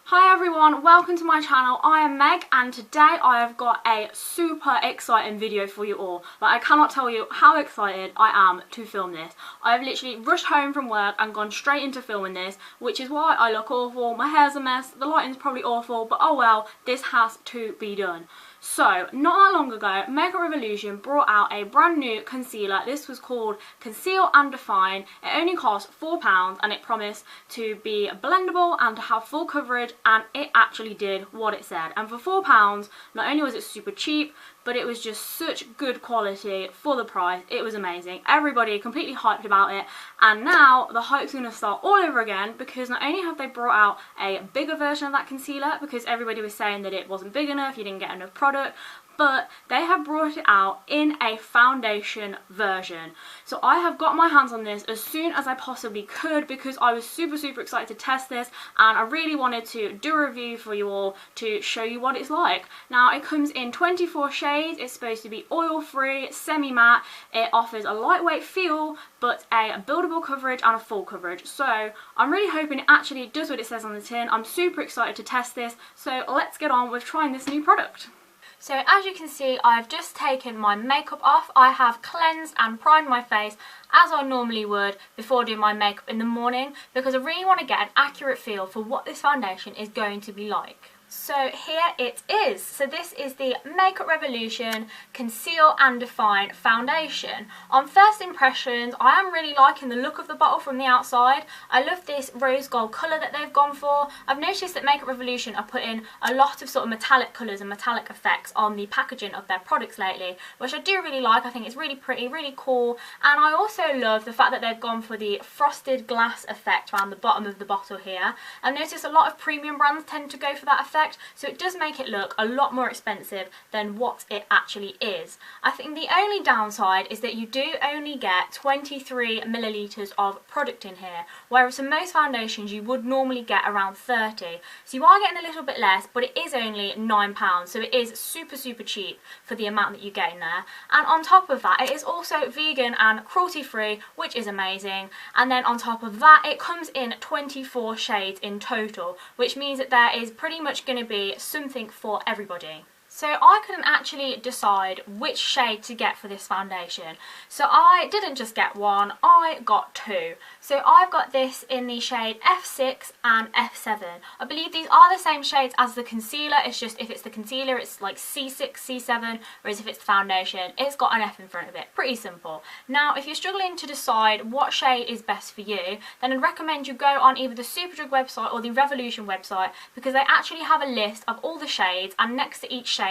Hi everyone, welcome to my channel. I am Meg and today I have got a super exciting video for you all. Like, I cannot tell you how excited I am to film this. I have literally rushed home from work and gone straight into filming this, which is why I look awful, my hair's a mess, the lighting's probably awful, but oh well, this has to be done. So, not that long ago, Makeup Revolution brought out a brand new concealer. This was called Conceal and Define. It only cost £4 and it promised to be blendable and to have full coverage, and it actually did what it said. And for £4, not only was it super cheap, but it was just such good quality for the price. It was amazing. Everybody completely hyped about it, and now the hype's going to start all over again because not only have they brought out a bigger version of that concealer because everybody was saying that it wasn't big enough, you didn't get enough product, but they have brought it out in a foundation version. So I have got my hands on this as soon as I possibly could because I was super excited to test this, and I really wanted to do a review for you all to show you what it's like. Now, it comes in 24 shades, it's supposed to be oil free, semi-matte, it offers a lightweight feel but a buildable coverage and a full coverage. So I'm really hoping it actually does what it says on the tin. I'm super excited to test this, so let's get on with trying this new product. So as you can see, I've just taken my makeup off. I have cleansed and primed my face as I normally would before doing my makeup in the morning because I really want to get an accurate feel for what this foundation is going to be like. So here it is. So this is the Makeup Revolution Conceal and Define Foundation. On first impressions, I am really liking the look of the bottle from the outside. I love this rose gold colour that they've gone for. I've noticed that Makeup Revolution are putting a lot of sort of metallic colours and metallic effects on the packaging of their products lately, which I do really like. I think it's really pretty, really cool. And I also love the fact that they've gone for the frosted glass effect around the bottom of the bottle here. I've noticed a lot of premium brands tend to go for that effect, so it does make it look a lot more expensive than what it actually is. I think the only downside is that you do only get 23 millilitres of product in here, whereas for most foundations you would normally get around 30. So you are getting a little bit less, but it is only £9, so it is super cheap for the amount that you get in there. And on top of that, it is also vegan and cruelty free, which is amazing. And then on top of that, it comes in 24 shades in total, which means that there is pretty much going to be something for everybody. So I couldn't actually decide which shade to get for this foundation. So I didn't just get one, I got two. So I've got this in the shade F6 and F7. I believe these are the same shades as the concealer, it's just if it's the concealer it's like C6, C7, whereas if it's the foundation it's got an F in front of it. Pretty simple. Now, if you're struggling to decide what shade is best for you, then I'd recommend you go on either the Superdrug website or the Revolution website because they actually have a list of all the shades, and next to each shade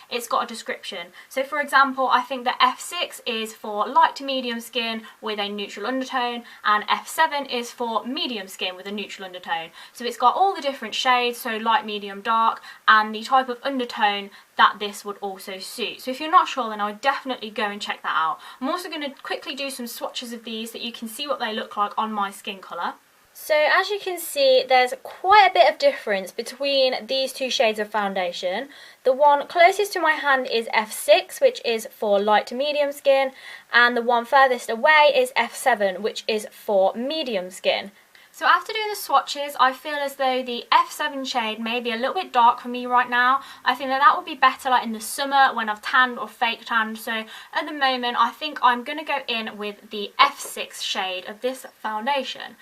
it's got a description. So for example, I think that F6 is for light to medium skin with a neutral undertone, and F7 is for medium skin with a neutral undertone. So it's got all the different shades, so light, medium, dark, and the type of undertone that this would also suit. So if you're not sure, then I would definitely go and check that out. I'm also going to quickly do some swatches of these so that you can see what they look like on my skin colour. So as you can see, there's quite a bit of difference between these two shades of foundation. The one closest to my hand is F6, which is for light to medium skin, and the one furthest away is F7, which is for medium skin. So after doing the swatches, I feel as though the F7 shade may be a little bit dark for me right now. I think that would be better like in the summer when I've tanned or fake tanned. So at the moment, I think I'm going to go in with the F6 shade of this foundation.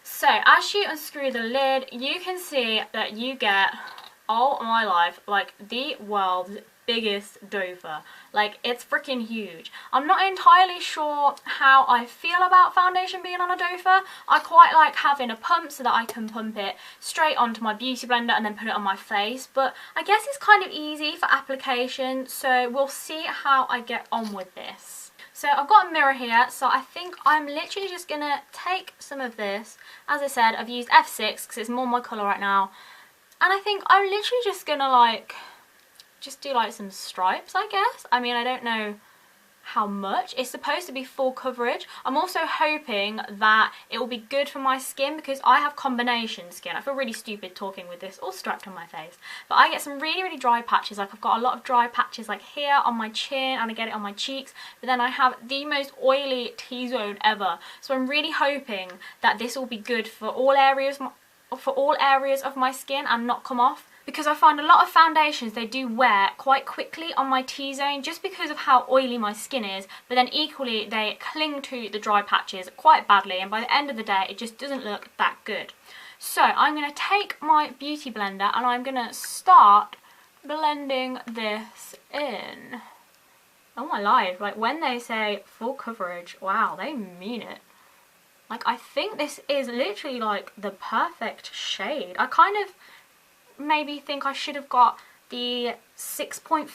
So as you unscrew the lid, you can see that you get, oh my life, like the world's biggest dofer. Like, it's freaking huge. I'm not entirely sure how I feel about foundation being on a dofer. I quite like having a pump so that I can pump it straight onto my beauty blender and then put it on my face, but I guess it's kind of easy for application, so we'll see how I get on with this. So I've got a mirror here, so I think I'm literally just going to take some of this. As I said, I've used F6 because it's more my colour right now. And I think I'm literally just going to just do some stripes, I guess. I mean, I don't know how much. It's supposed to be full coverage. I'm also hoping that it will be good for my skin because I have combination skin. I feel really stupid talking with this all strapped on my face, but I get some really dry patches. Like, I've got a lot of dry patches like here on my chin, and I get it on my cheeks, but then I have the most oily T-zone ever. So I'm really hoping that this will be good for all areas for all areas of my skin and not come off. Because I find a lot of foundations, they do wear quite quickly on my T-zone just because of how oily my skin is, but then equally they cling to the dry patches quite badly, and by the end of the day it just doesn't look that good. So I'm going to take my beauty blender and I'm going to start blending this in. Oh my life, like when they say full coverage, wow, they mean it. Like I think this is literally like the perfect shade. I kind of maybe think I should have got the 6.5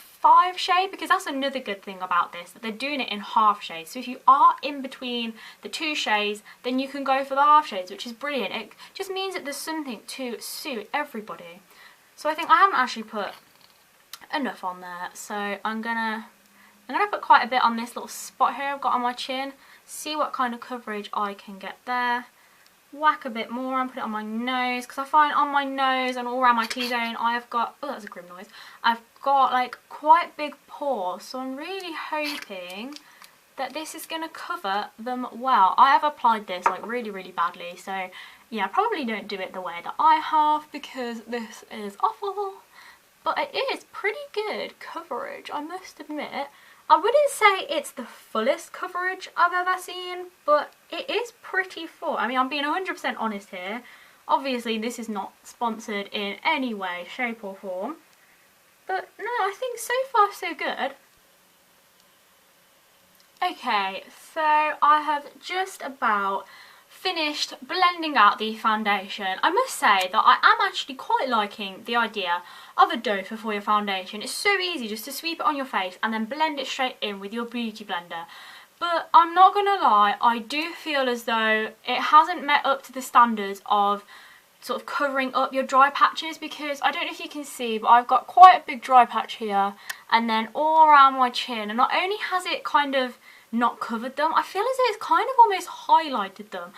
shade, because that's another good thing about this, that they're doing it in half shades. So if you are in between the two shades, then you can go for the half shades, which is brilliant. It just means that there's something to suit everybody. So I think I haven't actually put enough on there, so I'm gonna put quite a bit on this little spot here I've got on my chin, see what kind of coverage I can get there. Whack a bit more and put it on my nose, because I find on my nose and all around my T-zone I've got, oh that's a grim noise, I've got like quite big pores, so I'm really hoping that this is going to cover them well. I have applied this like really badly, so yeah, probably don't do it the way that I have because this is awful, but it is pretty good coverage, I must admit. I wouldn't say it's the fullest coverage I've ever seen, but it is pretty full. I mean, I'm being 100% honest here. Obviously, this is not sponsored in any way, shape or form. But no, I think so far so good. Okay, so I have just about finished blending out the foundation. I must say that I am actually quite liking the idea of a doe for your foundation. It's so easy just to sweep it on your face and then blend it straight in with your beauty blender. But I'm not gonna lie, I do feel as though it hasn't met up to the standards of sort of covering up your dry patches, because I don't know if you can see, but I've got quite a big dry patch here and then all around my chin, and not only has it kind of not covered them, I feel as though it's kind of almost highlighted them.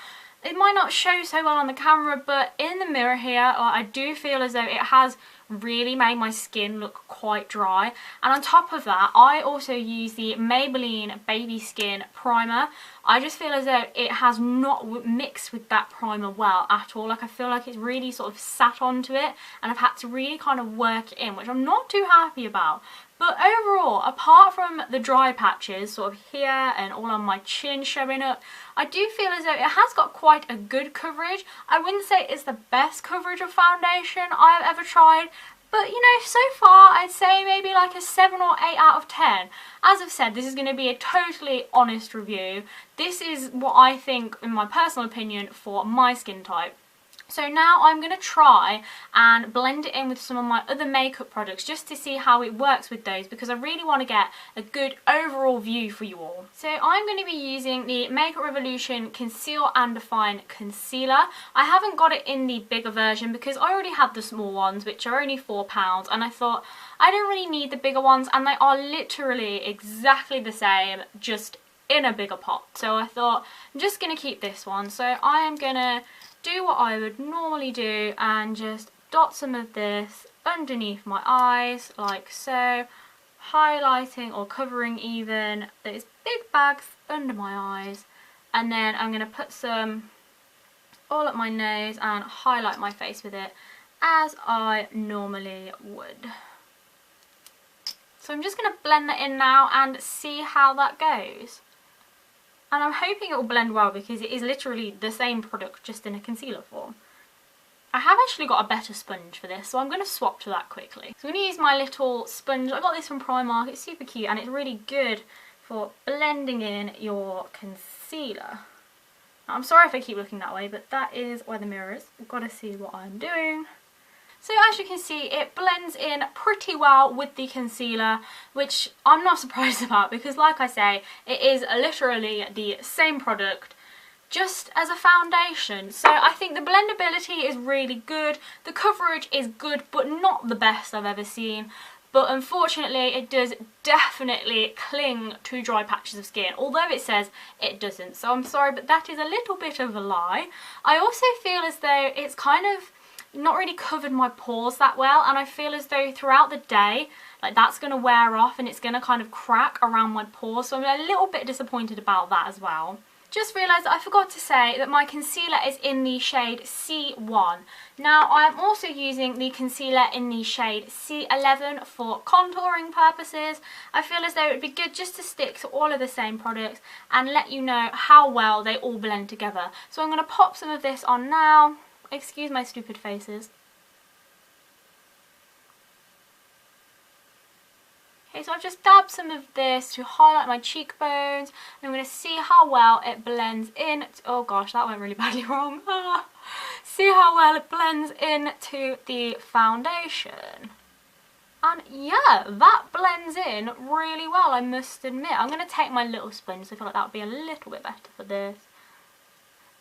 It might not show so well on the camera, but in the mirror here, I do feel as though it has really made my skin look quite dry. And on top of that, I also use the Maybelline Baby Skin Primer. I just feel as though it has not mixed with that primer well at all. Like I feel like it's really sort of sat onto it, and I've had to really kind of work it in, which I'm not too happy about. But overall, apart from the dry patches sort of here and all on my chin showing up, I do feel as though it has got quite a good coverage. I wouldn't say it's the best coverage of foundation I've ever tried, but you know, so far I'd say maybe like a 7 or 8 out of 10. As I've said, this is going to be a totally honest review. This is what I think, in my personal opinion, for my skin type. So now I'm going to try and blend it in with some of my other makeup products just to see how it works with those, because I really want to get a good overall view for you all. So I'm going to be using the Makeup Revolution Conceal and Define Concealer. I haven't got it in the bigger version because I already had the small ones, which are only £4, and I thought I don't really need the bigger ones, and they are literally exactly the same, just in a bigger pot. So I thought I'm just going to keep this one. So I am going to do what I would normally do and just dot some of this underneath my eyes like so, highlighting or covering even those big bags under my eyes, and then I'm going to put some all up my nose and highlight my face with it as I normally would. So I'm just going to blend that in now and see how that goes. And I'm hoping it will blend well because it is literally the same product just in a concealer form. I have actually got a better sponge for this, so I'm going to swap to that quickly. So I'm going to use my little sponge. I got this from Primark. It's super cute and it's really good for blending in your concealer. Now, I'm sorry if I keep looking that way, but that is where the mirror is. I've got to see what I'm doing. So as you can see, it blends in pretty well with the concealer, which I'm not surprised about because, like I say, it is literally the same product just as a foundation. So I think the blendability is really good, the coverage is good but not the best I've ever seen. But unfortunately it does definitely cling to dry patches of skin, although it says it doesn't. So I'm sorry, but that is a little bit of a lie. I also feel as though it's kind of not really covered my pores that well, and I feel as though throughout the day like that's going to wear off and it's going to kind of crack around my pores, so I'm a little bit disappointed about that as well. just realised that I forgot to say that my concealer is in the shade C1. Now I am also using the concealer in the shade C11 for contouring purposes. I feel as though it would be good just to stick to all of the same products and let you know how well they all blend together. So I'm going to pop some of this on now. Excuse my stupid faces. Okay, so I've just dabbed some of this to highlight my cheekbones, and I'm going to see how well it blends in. Oh gosh, that went really badly wrong. See how well it blends into the foundation. And yeah, that blends in really well, I must admit. I'm going to take my little sponge, so I feel like that would be a little bit better for this.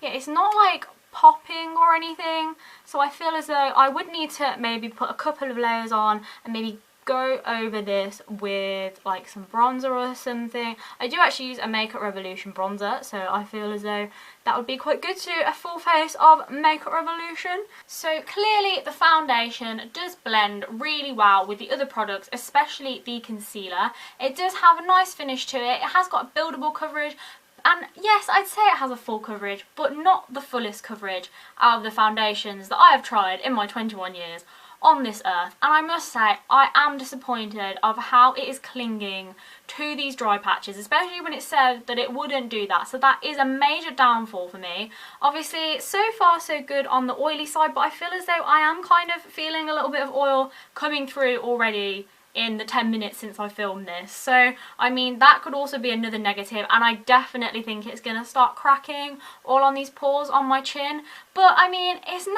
Yeah, it's not like popping or anything, so I feel as though I would need to maybe put a couple of layers on and maybe go over this with like some bronzer or something. I do actually use a Makeup Revolution bronzer, so I feel as though that would be quite good to do a full face of Makeup Revolution. So clearly the foundation does blend really well with the other products, especially the concealer. It does have a nice finish to it. It has got buildable coverage. And yes, I'd say it has a full coverage, but not the fullest coverage out of the foundations that I have tried in my 21 years on this earth. And I must say, I am disappointed of how it is clinging to these dry patches, especially when it said that it wouldn't do that. So that is a major downfall for me. Obviously, so far so good on the oily side, but I feel as though I am kind of feeling a little bit of oil coming through already in the 10 minutes since I filmed this. So I mean, that could also be another negative, and I definitely think it's gonna start cracking all on these pores on my chin. But I mean, it's £9.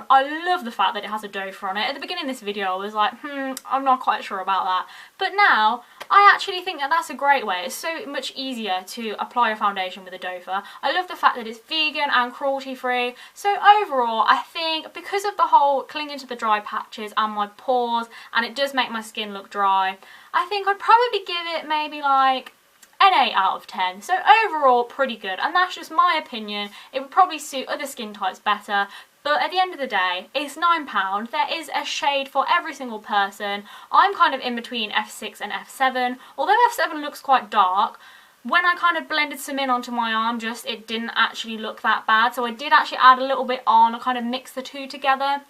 I love the fact that it has a doe on it. At the beginning of this video I was like, I'm not quite sure about that, but now I actually think that that's a great way. It's so much easier to apply a foundation with a doe. I love the fact that it's vegan and cruelty free. So overall, I think because of the whole clinging to the dry patches and my pores, and it does make my skin look dry, I think I'd probably give it maybe like an 8 out of 10. So overall, pretty good, and that's just my opinion. It would probably suit other skin types better. But at the end of the day, it's £9. There is a shade for every single person. I'm kind of in between F6 and F7. Although F7 looks quite dark, when I kind of blended some in onto my arm, it didn't actually look that bad. So I did actually add a little bit on. I kind of mixed the two together.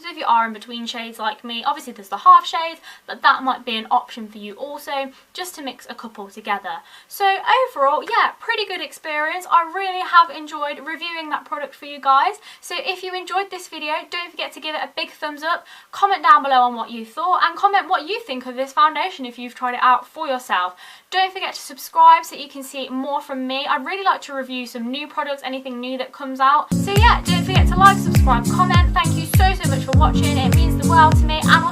So if you are in between shades like me, obviously there's the half shades, but that might be an option for you also, just to mix a couple together. So overall, yeah, pretty good experience. I really have enjoyed reviewing that product for you guys. So if you enjoyed this video, don't forget to give it a big thumbs up, comment down below on what you thought, and comment what you think of this foundation if you've tried it out for yourself. Don't forget to subscribe so you can see more from me. I'd really like to review some new products, anything new that comes out. So yeah, don't forget to like, subscribe, comment. Thank you so much for watching. It means the world to me, and